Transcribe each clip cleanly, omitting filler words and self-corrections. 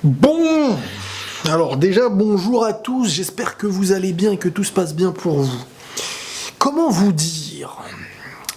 Bon, alors déjà bonjour à tous, j'espère que vous allez bien et que tout se passe bien pour vous. Comment vous dire?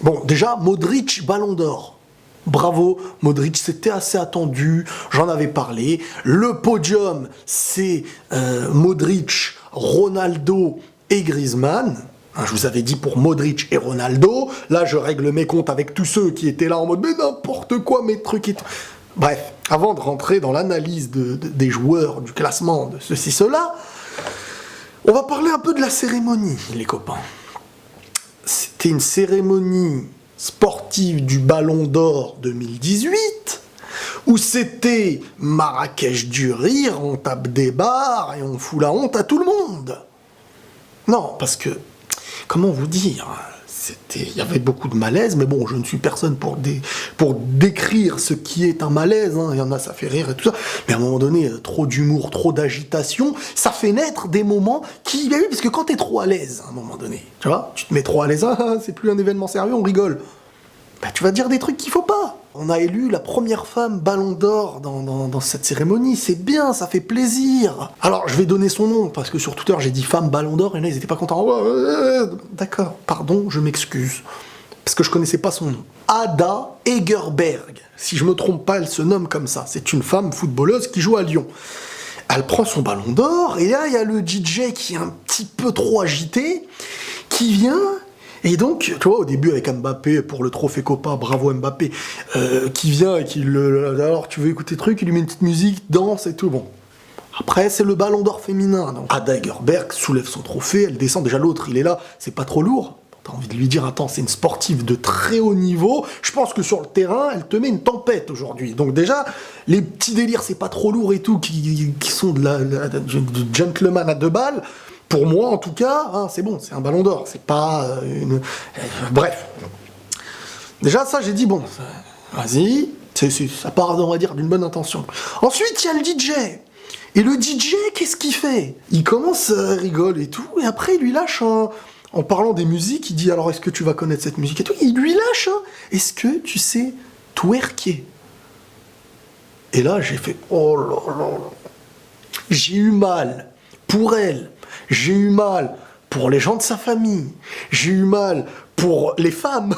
Bon, déjà, Modric, Ballon d'Or. Bravo, Modric, c'était assez attendu, j'en avais parlé. Le podium, c'est Modric, Ronaldo et Griezmann. Hein, je vous avais dit pour Modric et Ronaldo. Là, je règle mes comptes avec tous ceux qui étaient là en mode mais n'importe quoi, mes trucs et tout. Bref, avant de rentrer dans l'analyse des joueurs, du classement, de ceci, cela, on va parler un peu de la cérémonie, les copains. C'était une cérémonie sportive du Ballon d'Or 2018, où c'était Marrakech du rire, on tape des barres et on fout la honte à tout le monde. Non, parce que, comment vous dire, il y avait beaucoup de malaise, mais bon, je ne suis personne pour décrire ce qui est un malaise, hein. Il y en a, ça fait rire et tout ça, mais à un moment donné, trop d'humour, trop d'agitation, ça fait naître des moments qui, bah oui, parce que quand t'es trop à l'aise, à un moment donné, tu vois, tu te mets trop à l'aise, ah, c'est plus un événement sérieux, on rigole, bah tu vas dire des trucs qu'il faut pas. On a élu la première femme Ballon d'Or dans cette cérémonie, c'est bien, ça fait plaisir. Alors, je vais donner son nom, parce que sur Twitter, j'ai dit femme Ballon d'Or, et là, ils étaient pas contents. D'accord, pardon, je m'excuse, parce que je connaissais pas son nom. Ada Egerberg, si je me trompe pas, elle se nomme comme ça. C'est une femme footballeuse qui joue à Lyon. Elle prend son Ballon d'Or, et là, il y a le DJ qui est un petit peu trop agité, qui vient... Et donc, tu vois, au début avec Mbappé, pour le trophée Copa, bravo Mbappé, qui vient et qui alors tu veux écouter truc, il lui met une petite musique, danse et tout, bon. Après, c'est le Ballon d'Or féminin, donc Ada Egerberg soulève son trophée, elle descend, déjà l'autre, il est là, c'est pas trop lourd. T'as envie de lui dire, attends, c'est une sportive de très haut niveau, je pense que sur le terrain, elle te met une tempête aujourd'hui. Donc déjà, les petits délires, c'est pas trop lourd et tout, qui sont du gentleman à deux balles, pour moi, en tout cas, hein, c'est bon, c'est un Ballon d'Or, c'est pas une... Bref. Déjà, ça, j'ai dit, bon, vas-y, ça part, on va dire, d'une bonne intention. Ensuite, il y a le DJ. Et le DJ, qu'est-ce qu'il fait? Il commence à rigoler et tout, et après, il lui lâche en parlant des musiques, il dit, alors, est-ce que tu vas connaître cette musique et tout? Il lui lâche, est-ce que tu sais twerker? Et là, j'ai fait, oh là là là. J'ai eu mal pour elle. J'ai eu mal pour les gens de sa famille. J'ai eu mal pour les femmes.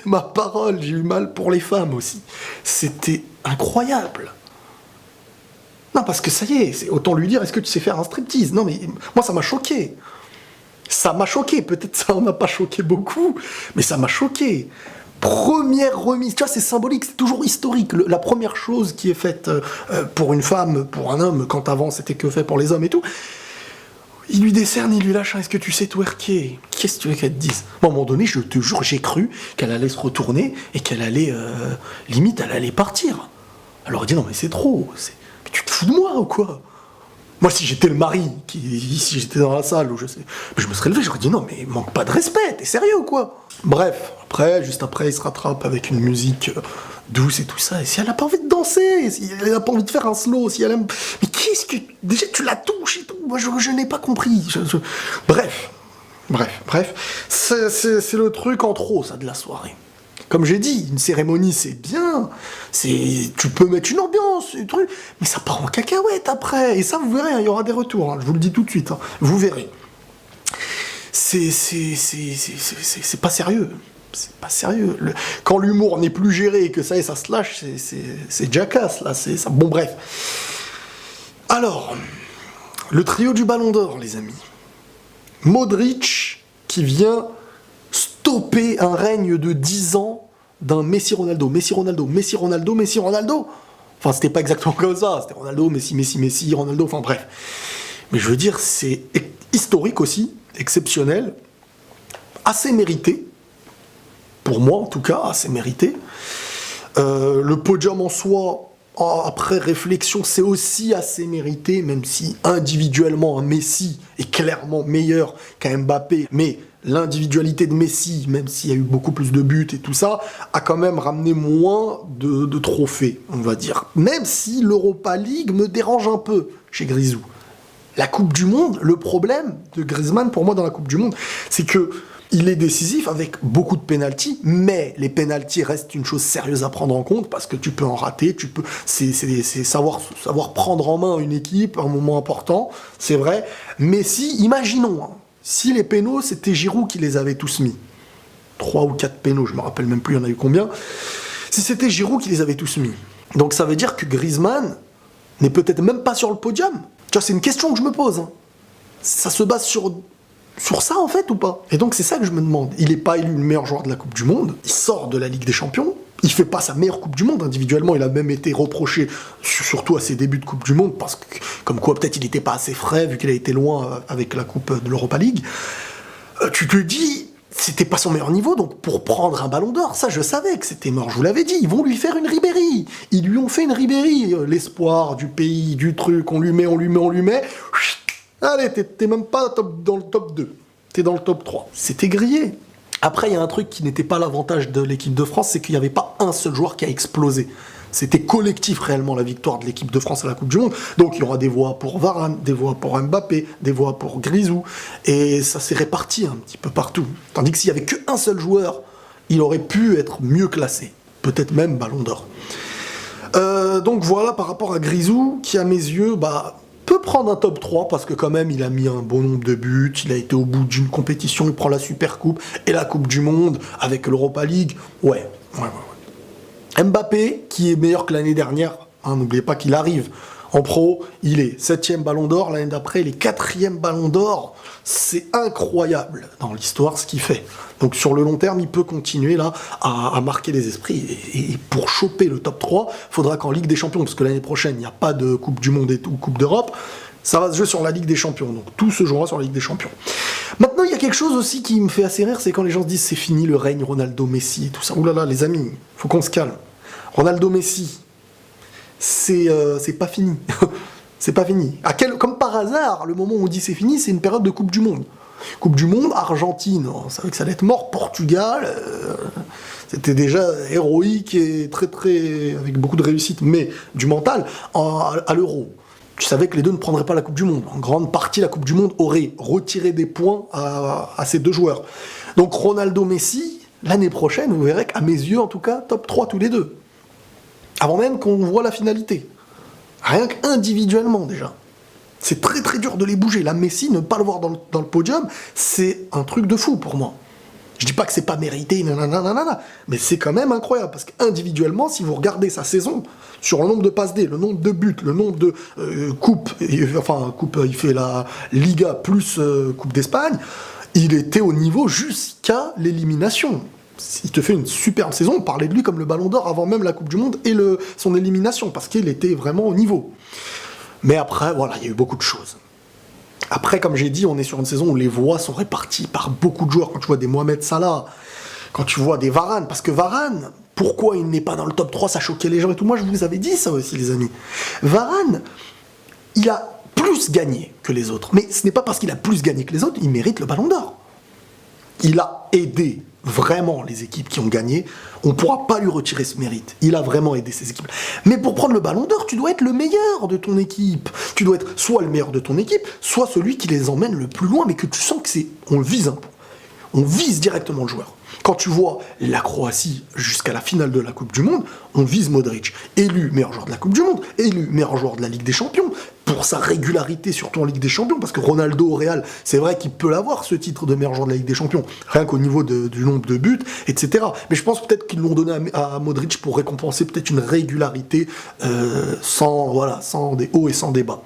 Ma parole, j'ai eu mal pour les femmes aussi. C'était incroyable. Non, parce que ça y est, autant lui dire, est-ce que tu sais faire un striptease? Non, mais moi, ça m'a choqué. Ça m'a choqué. Peut-être ça m'a pas choqué beaucoup, mais ça m'a choqué. Première remise, tu vois, c'est symbolique, c'est toujours historique. La première chose qui est faite pour une femme, pour un homme, quand avant c'était que fait pour les hommes et tout, il lui décerne, il lui lâche, est-ce que tu sais twerker? Qu'est-ce que tu veux qu'elle te dise? Bon, à un moment donné, je te jure, j'ai cru qu'elle allait se retourner et qu'elle allait, limite, elle allait partir. Alors elle dit, non mais c'est trop, mais tu te fous de moi ou quoi? Moi, si j'étais le mari, si j'étais dans la salle, ou je sais, je me serais levé, j'aurais dit, non mais manque pas de respect, t'es sérieux ou quoi? Bref, juste après, il se rattrape avec une musique douce et tout ça, et si elle a pas envie de danser, si elle a pas envie de faire un slow, si elle aime... Mais qu'est-ce que... Déjà, tu la touches et tout, moi je n'ai pas compris. Bref, c'est le truc en trop, ça, de la soirée. Comme j'ai dit, une cérémonie, c'est bien, tu peux mettre une ambiance, un truc, mais ça part en cacahuète après, et ça, vous verrez, hein, il y aura des retours, hein, je vous le dis tout de suite, hein, vous verrez. C'est pas sérieux. C'est pas sérieux. Quand l'humour n'est plus géré et que ça y est, ça se lâche, c'est Jackass, là, ça. Bon, bref. Alors, le trio du Ballon d'Or, les amis. Modric, qui vient stopper un règne de 10 ans d'un Messi-Ronaldo. Messi-Ronaldo, Messi-Ronaldo, Messi-Ronaldo. Enfin, c'était pas exactement comme ça. C'était Ronaldo, Messi, Messi, Messi, Ronaldo, enfin bref. Mais je veux dire, c'est historique aussi, exceptionnel, assez mérité. Pour moi, en tout cas, assez mérité. Le podium en soi, après réflexion, c'est aussi assez mérité, même si individuellement, un Messi est clairement meilleur qu'un Mbappé. Mais l'individualité de Messi, même s'il y a eu beaucoup plus de buts et tout ça, a quand même ramené moins de trophées, on va dire. Même si l'Europa League me dérange un peu chez Grisou. La Coupe du Monde, le problème de Griezmann, pour moi, dans la Coupe du Monde, c'est que Il est décisif avec beaucoup de pénaltys, mais les pénaltys restent une chose sérieuse à prendre en compte parce que tu peux en rater, c'est savoir prendre en main une équipe à un moment important, c'est vrai. Mais imaginons, hein, si les pénaux, c'était Giroud qui les avait tous mis, 3 ou 4 pénaux, je me rappelle même plus, il y en a eu combien. Si c'était Giroud qui les avait tous mis, donc ça veut dire que Griezmann n'est peut-être même pas sur le podium. Tu vois, c'est une question que je me pose. Hein. Ça se base sur ça en fait ou pas? Et donc c'est ça que je me demande. Il n'est pas élu le meilleur joueur de la Coupe du Monde, il sort de la Ligue des Champions, il fait pas sa meilleure Coupe du Monde individuellement, il a même été reproché, surtout à ses débuts de Coupe du Monde, parce que comme quoi peut-être il n'était pas assez frais vu qu'il a été loin avec la Coupe de l'Europa League. Tu te dis, c'était pas son meilleur niveau, donc pour prendre un ballon d'or, ça je savais que c'était mort, je vous l'avais dit, ils vont lui faire une Ribéry. Ils lui ont fait une Ribéry, l'espoir du pays, du truc, on lui met. Allez, t'es même pas dans le top 2, t'es dans le top 3. C'était grillé. Après, il y a un truc qui n'était pas l'avantage de l'équipe de France, c'est qu'il n'y avait pas un seul joueur qui a explosé. C'était collectif réellement la victoire de l'équipe de France à la Coupe du Monde. Donc il y aura des voix pour Varane, des voix pour Mbappé, des voix pour Grisou. Et ça s'est réparti un petit peu partout. Tandis que s'il n'y avait qu'un seul joueur, il aurait pu être mieux classé. Peut-être même Ballon d'Or. Donc voilà par rapport à Grisou, qui à mes yeux peut prendre un top 3 parce que quand même il a mis un bon nombre de buts, il a été au bout d'une compétition, il prend la Super Coupe et la Coupe du Monde avec l'Europa League. Ouais. Mbappé, qui est meilleur que l'année dernière, hein, n'oubliez pas qu'il arrive en pro, il est 7e Ballon d'Or, l'année d'après il est 4e Ballon d'Or. C'est incroyable dans l'histoire ce qu'il fait. Donc sur le long terme, il peut continuer là à marquer les esprits. Et pour choper le top 3, il faudra qu'en Ligue des Champions, parce que l'année prochaine, il n'y a pas de Coupe du Monde ou Coupe d'Europe, ça va se jouer sur la Ligue des Champions. Donc tout se jouera sur la Ligue des Champions. Maintenant, il y a quelque chose aussi qui me fait assez rire, c'est quand les gens se disent c'est fini le règne Ronaldo-Messi et tout ça. Ouh là là, les amis, faut qu'on se calme. Ronaldo-Messi, c'est pas fini. C'est pas fini. Comme par hasard, le moment où on dit c'est fini, c'est une période de Coupe du Monde. Coupe du Monde, Argentine, on savait que ça allait être mort, Portugal, c'était déjà héroïque et très très avec beaucoup de réussite, mais du mental, à l'Euro. Tu savais que les deux ne prendraient pas la Coupe du Monde. En grande partie, la Coupe du Monde aurait retiré des points à ces deux joueurs. Donc Ronaldo-Messi, l'année prochaine, vous verrez qu'à mes yeux, en tout cas, top 3 tous les deux. Avant même qu'on voit la finalité. Rien qu'individuellement, déjà. C'est très très dur de les bouger. Là, Messi, ne pas le voir dans le podium, c'est un truc de fou pour moi. Je dis pas que c'est pas mérité, nanana, mais c'est quand même incroyable, parce qu'individuellement, si vous regardez sa saison, sur le nombre de passes D, le nombre de buts, le nombre de coupes, il fait la Liga plus Coupe d'Espagne, il était au niveau jusqu'à l'élimination. Il te fait une superbe saison, on parlait de lui comme le Ballon d'Or avant même la Coupe du Monde et son élimination, parce qu'il était vraiment au niveau. Mais après, voilà, il y a eu beaucoup de choses. Après, comme j'ai dit, on est sur une saison où les voix sont réparties par beaucoup de joueurs. Quand tu vois des Mohamed Salah, quand tu vois des Varane, parce que Varane, pourquoi il n'est pas dans le top 3, ça choquait les gens et tout. Moi, je vous avais dit ça aussi, les amis. Varane, il a plus gagné que les autres. Mais ce n'est pas parce qu'il a plus gagné que les autres, il mérite le Ballon d'Or. Il a aidé vraiment les équipes qui ont gagné. On ne pourra pas lui retirer ce mérite. Il a vraiment aidé ces équipes. Mais pour prendre le Ballon d'Or, tu dois être le meilleur de ton équipe. Tu dois être soit le meilleur de ton équipe, soit celui qui les emmène le plus loin, mais que tu sens que on le vise un peu. On vise directement le joueur. Quand tu vois la Croatie jusqu'à la finale de la Coupe du Monde, on vise Modric. Élu meilleur joueur de la Coupe du Monde, élu meilleur joueur de la Ligue des Champions, pour sa régularité surtout en Ligue des Champions, parce que Ronaldo au Real, c'est vrai qu'il peut l'avoir ce titre de meilleur joueur de la Ligue des Champions, rien qu'au niveau du nombre de buts, etc. Mais je pense peut-être qu'ils l'ont donné à Modric pour récompenser peut-être une régularité sans des hauts et sans des bas.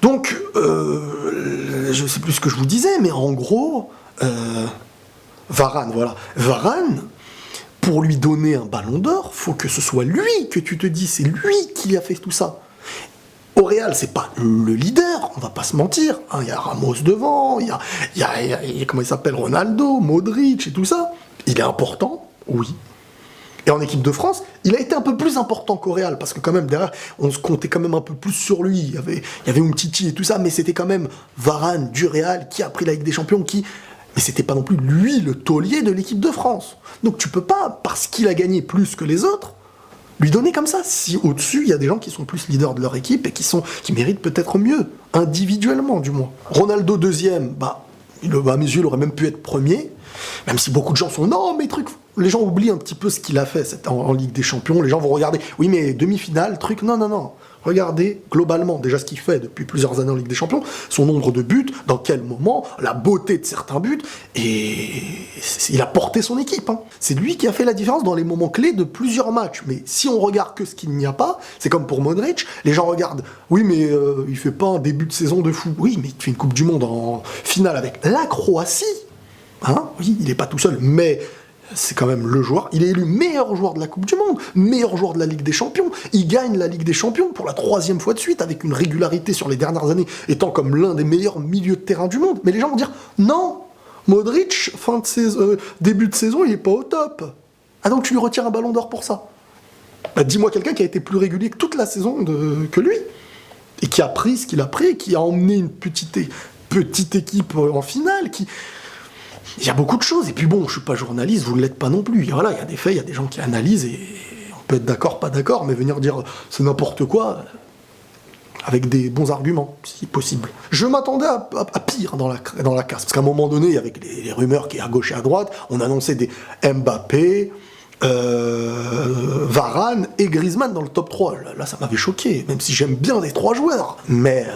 Donc, je sais plus ce que je vous disais, mais en gros... Varane, pour lui donner un Ballon d'Or, faut que ce soit lui que tu te dis, c'est lui qui a fait tout ça. Au Real, c'est pas le leader, on va pas se mentir. Il y a Ramos devant, il y a comment il s'appelle, Ronaldo, Modric et tout ça. Il est important, oui. Et en équipe de France, il a été un peu plus important qu'au Real, parce que quand même, derrière, on se comptait quand même un peu plus sur lui. Il y avait Umtiti et tout ça, mais c'était quand même Varane du Real qui a pris la Ligue des Champions, mais c'était pas non plus lui le taulier de l'équipe de France. Donc tu peux pas, parce qu'il a gagné plus que les autres, lui donner comme ça. Si au-dessus, il y a des gens qui sont plus leaders de leur équipe et qui méritent peut-être mieux, individuellement du moins. Ronaldo deuxième, À mes yeux, il aurait même pu être premier, même si beaucoup de gens sont non, mais truc. Les gens oublient un petit peu ce qu'il a fait en Ligue des Champions. Les gens vont regarder. Oui, mais demi-finale, truc. Non, non, non. Regardez globalement déjà ce qu'il fait depuis plusieurs années en Ligue des Champions, son nombre de buts, dans quel moment, la beauté de certains buts, et il a porté son équipe. Hein. C'est lui qui a fait la différence dans les moments clés de plusieurs matchs. Mais si on regarde que ce qu'il n'y a pas, c'est comme pour Modric, les gens regardent, oui mais il fait pas un début de saison de fou. Oui, mais il fait une Coupe du Monde en finale avec la Croatie. Hein, oui, il n'est pas tout seul, mais c'est quand même le joueur. Il est élu meilleur joueur de la Coupe du Monde, meilleur joueur de la Ligue des Champions. Il gagne la Ligue des Champions pour la 3e fois de suite, avec une régularité sur les dernières années, étant comme l'un des meilleurs milieux de terrain du monde. Mais les gens vont dire, non, Modric, début de saison, il n'est pas au top. Ah donc tu lui retires un ballon d'or pour ça. Bah, dis-moi quelqu'un qui a été plus régulier que toute la saison que lui, et qui a pris ce qu'il a pris, qui a emmené une petite équipe en finale, Il y a beaucoup de choses, et puis bon, je suis pas journaliste, vous ne l'êtes pas non plus. Et voilà, il y a des faits, il y a des gens qui analysent, et on peut être d'accord, pas d'accord, mais venir dire c'est n'importe quoi, avec des bons arguments, si possible. Je m'attendais à pire dans la casse, parce qu'à un moment donné, avec les rumeurs qui à gauche et à droite, on annonçait des Mbappé, Varane et Griezmann dans le top 3. Là, ça m'avait choqué, même si j'aime bien les 3 joueurs. Mais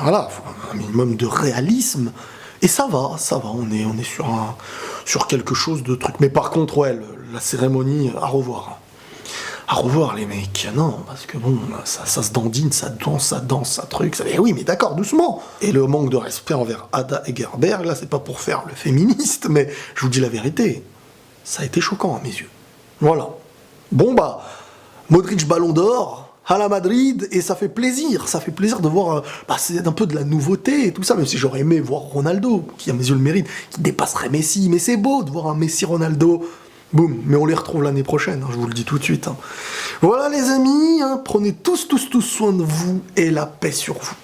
voilà, faut un minimum de réalisme. Et ça va, on est sur quelque chose de truc. Mais par contre, ouais, la cérémonie, à revoir. À revoir, les mecs. Non, parce que bon, ça se dandine, ça danse, ça truc. Oui, mais d'accord, doucement. Et le manque de respect envers Ada Hegerberg, là, c'est pas pour faire le féministe, mais je vous dis la vérité. Ça a été choquant à mes yeux. Voilà. Bon, bah, Modric Ballon d'Or à la Madrid, et ça fait plaisir de voir, c'est un peu de la nouveauté et tout ça, même si j'aurais aimé voir Ronaldo, qui à mes yeux le mérite, qui dépasserait Messi, mais c'est beau de voir un Messi-Ronaldo, boum, mais on les retrouve l'année prochaine, hein, je vous le dis tout de suite. Hein. Voilà les amis, hein, prenez tous soin de vous, et la paix sur vous.